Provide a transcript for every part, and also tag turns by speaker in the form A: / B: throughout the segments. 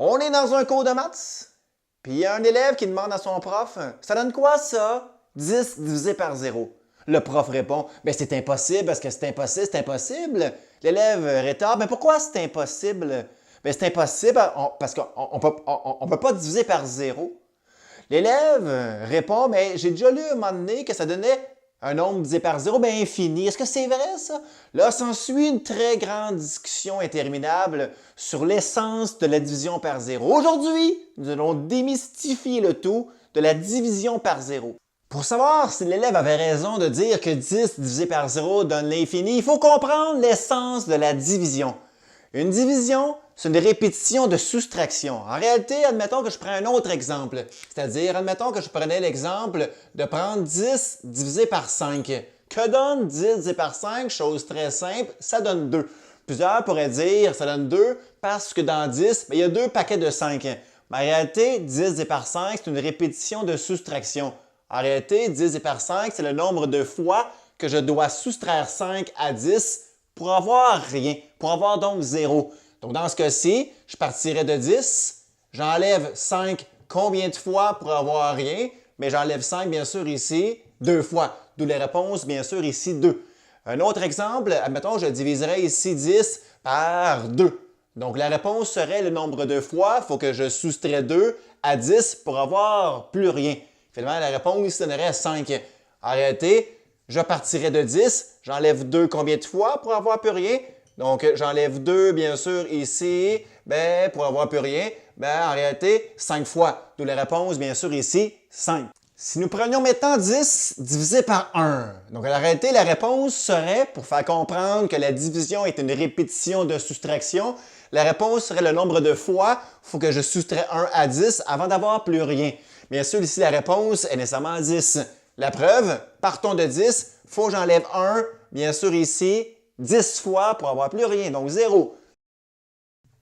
A: On est dans un cours de maths, puis il y a un élève qui demande à son prof « Ça donne quoi ça? 10 divisé par 0. » Le prof répond « Ben c'est impossible, parce que c'est impossible, c'est impossible. » L'élève rétorque « Ben pourquoi c'est impossible? » « Ben c'est impossible parce qu'on ne peut pas diviser par 0. » L'élève répond « Mais j'ai déjà lu à un moment donné que ça donnait un nombre divisé par 0, ben infini. Est-ce que c'est vrai, ça? » Là, s'ensuit une très grande discussion interminable sur l'essence de la division par 0. Aujourd'hui, nous allons démystifier le tout de la division par 0. Pour savoir si l'élève avait raison de dire que 10 divisé par 0 donne l'infini, il faut comprendre l'essence de la division. Une division, c'est une répétition de soustraction. En réalité, admettons que je prends un autre exemple. C'est-à-dire, admettons que je prenais l'exemple de prendre 10 divisé par 5. Que donne 10 divisé par 5? Chose très simple, ça donne 2. Plusieurs pourraient dire ça donne 2 parce que dans 10, il y a 2 paquets de 5. Mais en réalité, 10 divisé par 5, c'est une répétition de soustraction. En réalité, 10 divisé par 5, c'est le nombre de fois que je dois soustraire 5 à 10 pour avoir rien, pour avoir donc 0. Donc dans ce cas-ci, je partirais de 10, j'enlève 5 combien de fois pour avoir rien? Mais j'enlève 5 bien sûr ici 2 fois, d'où la réponse bien sûr ici 2. Un autre exemple, admettons je diviserais ici 10 par 2. Donc la réponse serait le nombre de fois, il faut que je soustrais 2 à 10 pour avoir plus rien. Finalement la réponse ici donnerait 5. En réalité, je partirais de 10, j'enlève 2 combien de fois pour avoir plus rien? Donc, j'enlève 2, bien sûr, ici, pour avoir plus rien, en réalité, 5 fois. D'où la réponse, bien sûr, ici, 5. Si nous prenions maintenant 10 divisé par 1, donc en réalité, la réponse serait, pour faire comprendre que la division est une répétition de soustraction, la réponse serait le nombre de fois, il faut que je soustrais 1 à 10 avant d'avoir plus rien. Bien sûr, ici, la réponse est nécessairement 10. La preuve, partons de 10, il faut que j'enlève 1, bien sûr ici, 10 fois pour avoir plus rien, donc 0.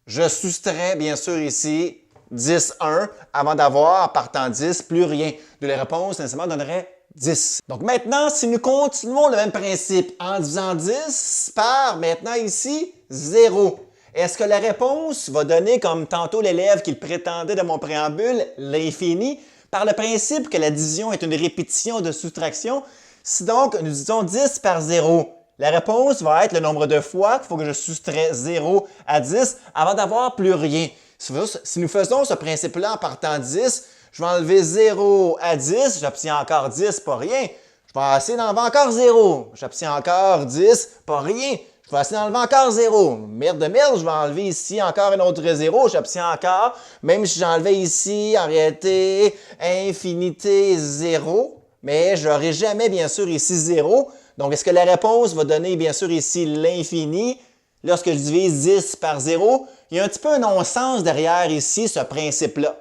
A: Je soustrais bien sûr ici 10, 1 avant d'avoir, partant 10, plus rien. De la réponse, nécessairement, donnerait 10. Donc maintenant, si nous continuons le même principe en divisant 10 par, maintenant ici, 0. Est-ce que la réponse va donner, comme tantôt l'élève qui le prétendait de mon préambule, l'infini, par le principe que la division est une répétition de soustraction? Si donc nous disons 10 par 0, la réponse va être le nombre de fois qu'il faut que je soustrais 0 à 10 avant d'avoir plus rien. Si nous faisons ce principe-là en partant de 10, je vais enlever 0 à 10, j'obtiens encore 10, pas rien. Je vais essayer d'enlever encore 0, j'obtiens encore 10, pas rien. Je vais essayer d'enlever encore 0. Merde de merde, je vais enlever ici encore un autre 0, j'obtiens encore, même si j'enlevais ici, en réalité, infinité 0, mais je n'aurai jamais, bien sûr, ici 0. Donc, est-ce que la réponse va donner, bien sûr, ici l'infini? Lorsque je divise 10 par 0, il y a un petit peu un non-sens derrière ici, ce principe-là.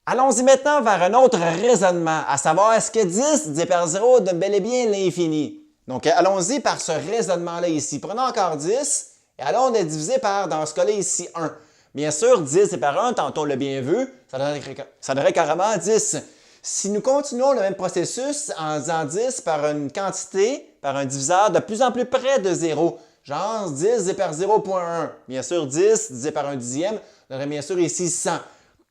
A: Allons-y maintenant vers un autre raisonnement, à savoir, est-ce que 10 divisé par 0 donne bel et bien l'infini? Donc, allons-y par ce raisonnement-là ici. Prenons encore 10 et allons le diviser par, dans ce cas-là ici, 1. Bien sûr, 10 divisé par 1, tantôt on l'a bien vu, ça donnerait carrément 10. Si nous continuons le même processus en disant 10 par une quantité, par un diviseur de plus en plus près de 0, genre 10 divisé par 0,1, bien sûr 10 divisé par 1 dixième, donnerait bien sûr ici 100.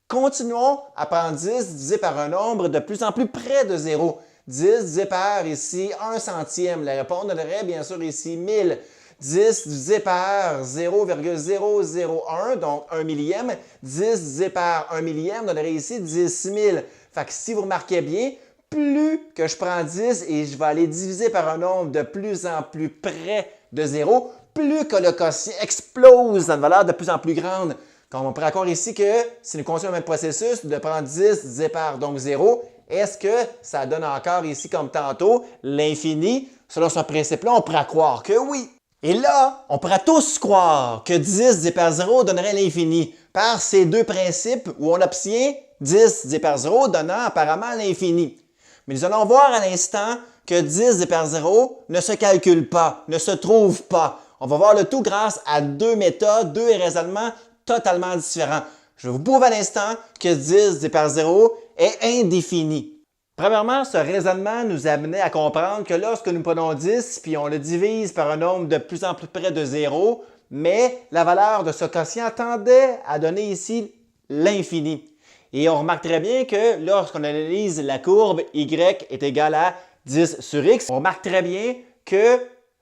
A: Continuons à prendre 10 divisé par un nombre de plus en plus près de 0. 10 divisé par ici 1 centième, la réponse donnerait bien sûr ici 1000. 10 divisé par 0,001, donc 1 millième. 10 divisé par 1 millième donnerait ici 10 000. Fait que si vous remarquez bien, plus que je prends 10 et je vais aller diviser par un nombre de plus en plus près de 0, plus que le quotient explose dans une valeur de plus en plus grande. Comme on pourrait encore ici que si nous continuons le même processus de prendre 10 divisé par donc 0, est-ce que ça donne encore ici comme tantôt l'infini? Selon ce principe-là, on pourrait croire que oui. Et là, on pourrait tous croire que 10 divisé par 0 donnerait l'infini par ces deux principes où on obtient 10 divisé par 0 donnant apparemment l'infini. Mais nous allons voir à l'instant que 10 divisé par 0 ne se calcule pas, ne se trouve pas. On va voir le tout grâce à deux méthodes, deux raisonnements totalement différents. Je vais vous prouver à l'instant que 10 divisé par 0 est indéfini. Premièrement, ce raisonnement nous amenait à comprendre que lorsque nous prenons 10 puis on le divise par un nombre de plus en plus près de 0, mais la valeur de ce quotient tendait à donner ici l'infini. Et on remarque très bien que lorsqu'on analyse la courbe y est égale à 10 sur x, on remarque très bien que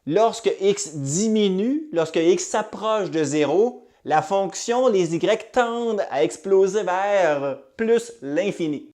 A: lorsque x diminue, lorsque x s'approche de 0, la fonction, les y tendent à exploser vers plus l'infini.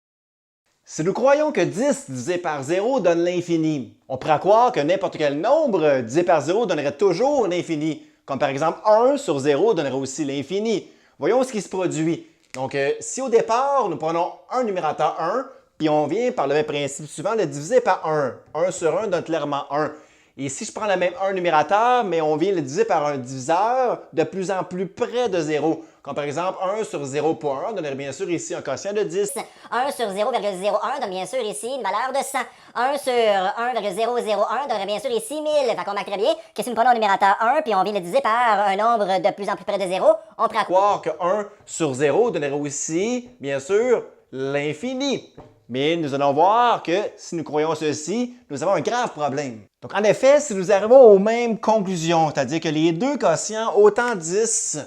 A: Si nous croyons que 10 divisé par 0 donne l'infini, on pourrait croire que n'importe quel nombre divisé par 0 donnerait toujours l'infini, comme par exemple 1 sur 0 donnerait aussi l'infini. Voyons ce qui se produit. Donc, si au départ, nous prenons un numérateur 1, puis on vient par le même principe suivant le diviser par 1. 1 sur 1 donne clairement 1. Et si je prends le même 1 numérateur, mais on vient le diviser par un diviseur de plus en plus près de 0. Comme par exemple, 1 sur 0.1 donnerait bien sûr ici un quotient de 10.
B: 1 sur 0,01 donne bien sûr ici une valeur de 100. 1 sur 1,001 donnerait bien sûr ici 1000. Fait qu'on remarque très bien que si nous prenons un numérateur 1 puis on vient le diviser par un nombre de plus en plus près de 0, on pourra
A: croire que 1 sur 0 donnerait aussi, bien sûr, l'infini. Mais nous allons voir que si nous croyons ceci, nous avons un grave problème. Donc en effet, si nous arrivons aux mêmes conclusions, c'est-à-dire que les deux quotients, autant 10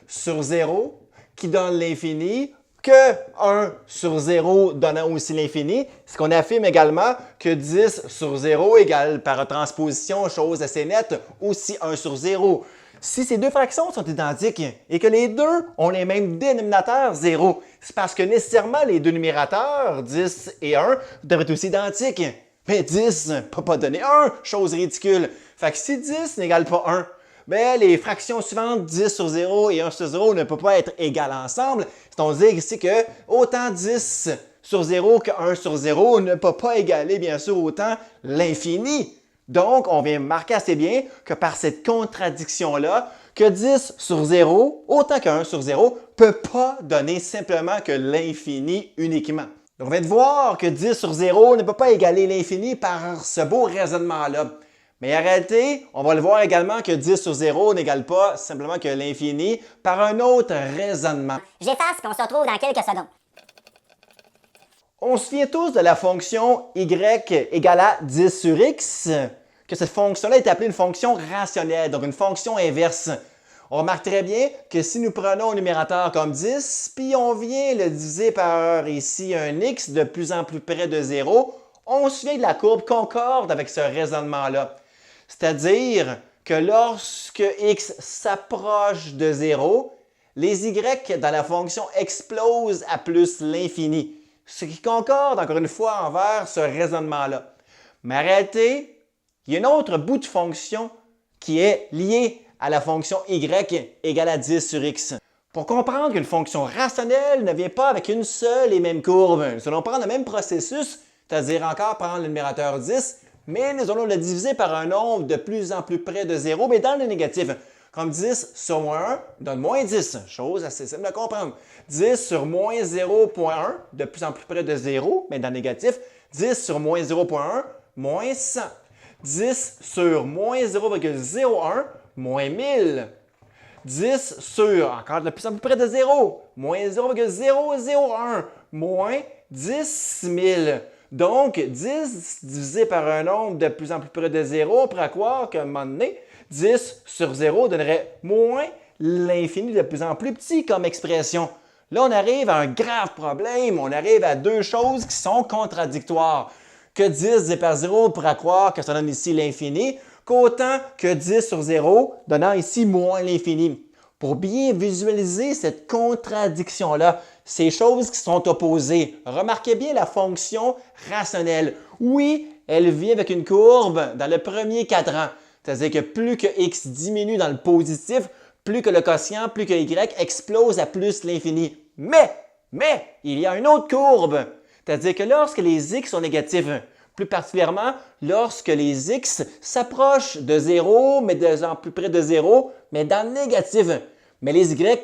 A: sur 0 qui donne l'infini, que 1 sur 0 donnant aussi l'infini, c'est qu'on affirme également que 10 sur 0 égale par transposition, chose assez nette, aussi 1 sur 0. Si ces deux fractions sont identiques et que les deux ont les mêmes dénominateurs 0, c'est parce que nécessairement les deux numérateurs, 10 et 1, devraient être aussi identiques. Mais 10 ne peut pas donner 1, chose ridicule. Fait que si 10 n'égale pas 1, ben, les fractions suivantes, 10 sur 0 et 1 sur 0, ne peuvent pas être égales ensemble. C'est-à-dire ici que autant 10 sur 0 que 1 sur 0 ne peut pas égaler, bien sûr, autant l'infini. Donc, on vient marquer assez bien que par cette contradiction-là, que 10 sur 0, autant que 1 sur 0, ne peut pas donner simplement que l'infini uniquement. Donc, on vient de voir que 10 sur 0 ne peut pas égaler l'infini par ce beau raisonnement-là. Mais en réalité, on va le voir également que 10 sur 0 n'égale pas simplement que l'infini par un autre raisonnement.
B: J'efface puis on se retrouve dans quelques secondes.
A: On se souvient tous de la fonction y égale à 10 sur x, que cette fonction-là est appelée une fonction rationnelle, donc une fonction inverse. On remarque très bien que si nous prenons un numérateur comme 10, puis on vient le diviser par ici un x de plus en plus près de 0, on se souvient de la courbe concorde avec ce raisonnement-là. C'est-à-dire que lorsque x s'approche de 0, les y dans la fonction explosent à plus l'infini. Ce qui concorde encore une fois envers ce raisonnement-là. Mais en réalité, il y a un autre bout de fonction qui est lié à la fonction y égale à 10 sur x. Pour comprendre qu'une fonction rationnelle ne vient pas avec une seule et même courbe, nous allons prendre le même processus, c'est-à-dire encore prendre le numérateur 10, mais nous allons le diviser par un nombre de plus en plus près de 0, mais dans le négatif. Comme 10 sur moins 1 donne moins 10, chose assez simple à comprendre. 10 sur moins 0.1, de plus en plus près de 0, mais dans le négatif. 10 sur moins 0.1, moins 100. 10 sur moins 0,01, moins 1000. 10 sur, encore de plus en plus près de 0, moins 0,001, moins 10 000. Donc, 10 divisé par un nombre de plus en plus près de 0, on pourrait croire qu'à un moment donné, 10 sur 0 donnerait moins l'infini de plus en plus petit comme expression. Là, on arrive à un grave problème. On arrive à deux choses qui sont contradictoires. Que 10 divisé par 0, on pourrait croire que ça donne ici l'infini, qu'autant que 10 sur 0 donnant ici moins l'infini. Pour bien visualiser cette contradiction-là, ces choses qui sont opposées, remarquez bien la fonction rationnelle. Oui, elle vient avec une courbe dans le premier cadran. C'est-à-dire que plus que x diminue dans le positif, plus que le quotient, plus que y explose à plus l'infini. Mais, il y a une autre courbe. C'est-à-dire que lorsque les x sont négatifs, plus particulièrement lorsque les x s'approchent de 0, mais de plus en plus près de 0, mais dans le négatif. Mais les y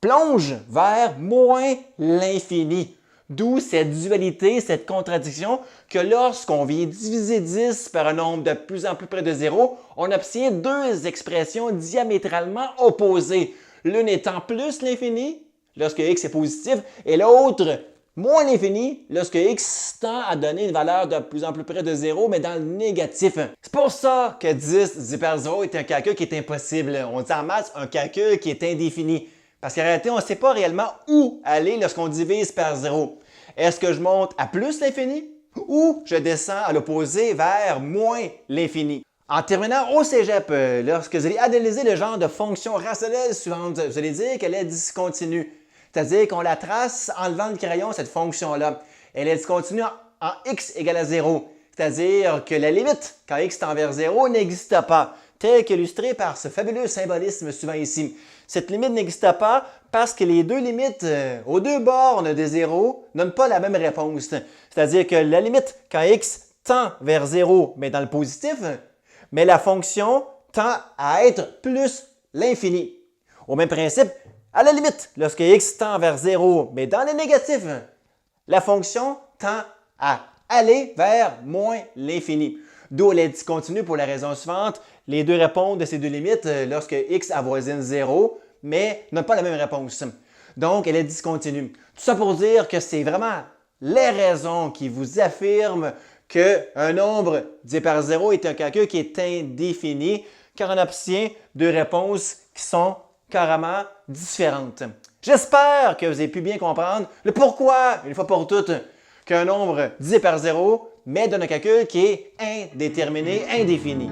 A: plongent vers moins l'infini. D'où cette dualité, cette contradiction, que lorsqu'on vient diviser 10 par un nombre de plus en plus près de 0, on obtient deux expressions diamétralement opposées. L'une étant plus l'infini, lorsque x est positif, et l'autre moins l'infini, lorsque x tend à donner une valeur de plus en plus près de 0, mais dans le négatif. C'est pour ça que 10 divisé par 0 est un calcul qui est impossible. On dit en maths un calcul qui est indéfini. Parce qu'en réalité, on ne sait pas réellement où aller lorsqu'on divise par 0. Est-ce que je monte à plus l'infini ou je descends à l'opposé vers moins l'infini? En terminant au cégep, lorsque vous allez analyser le genre de fonction rationnelle suivante, vous allez dire qu'elle est discontinue. C'est-à-dire qu'on la trace en levant le crayon, cette fonction-là. Elle est discontinue en x égale à 0. C'est-à-dire que la limite, quand x tend vers 0, n'existe pas, tel qu'illustré par ce fabuleux symbolisme suivant ici. Cette limite n'existe pas parce que les deux limites aux deux bornes des 0 donnent pas la même réponse. C'est-à-dire que la limite, quand x tend vers 0, mais dans le positif, mais la fonction tend à être plus l'infini. Au même principe, à la limite, lorsque x tend vers 0, mais dans le négatif, la fonction tend à aller vers moins l'infini. D'où elle est discontinue pour la raison suivante. Les deux répondent de ces deux limites lorsque x avoisine 0, mais n'ont pas la même réponse. Donc, elle est discontinue. Tout ça pour dire que c'est vraiment les raisons qui vous affirment qu'un nombre divisé par 0 est un calcul qui est indéfini, car on obtient deux réponses qui sont carrément différentes. J'espère que vous avez pu bien comprendre le pourquoi, une fois pour toutes, qu'un nombre divisé par 0 mais donne un calcul qui est indéterminé, indéfini.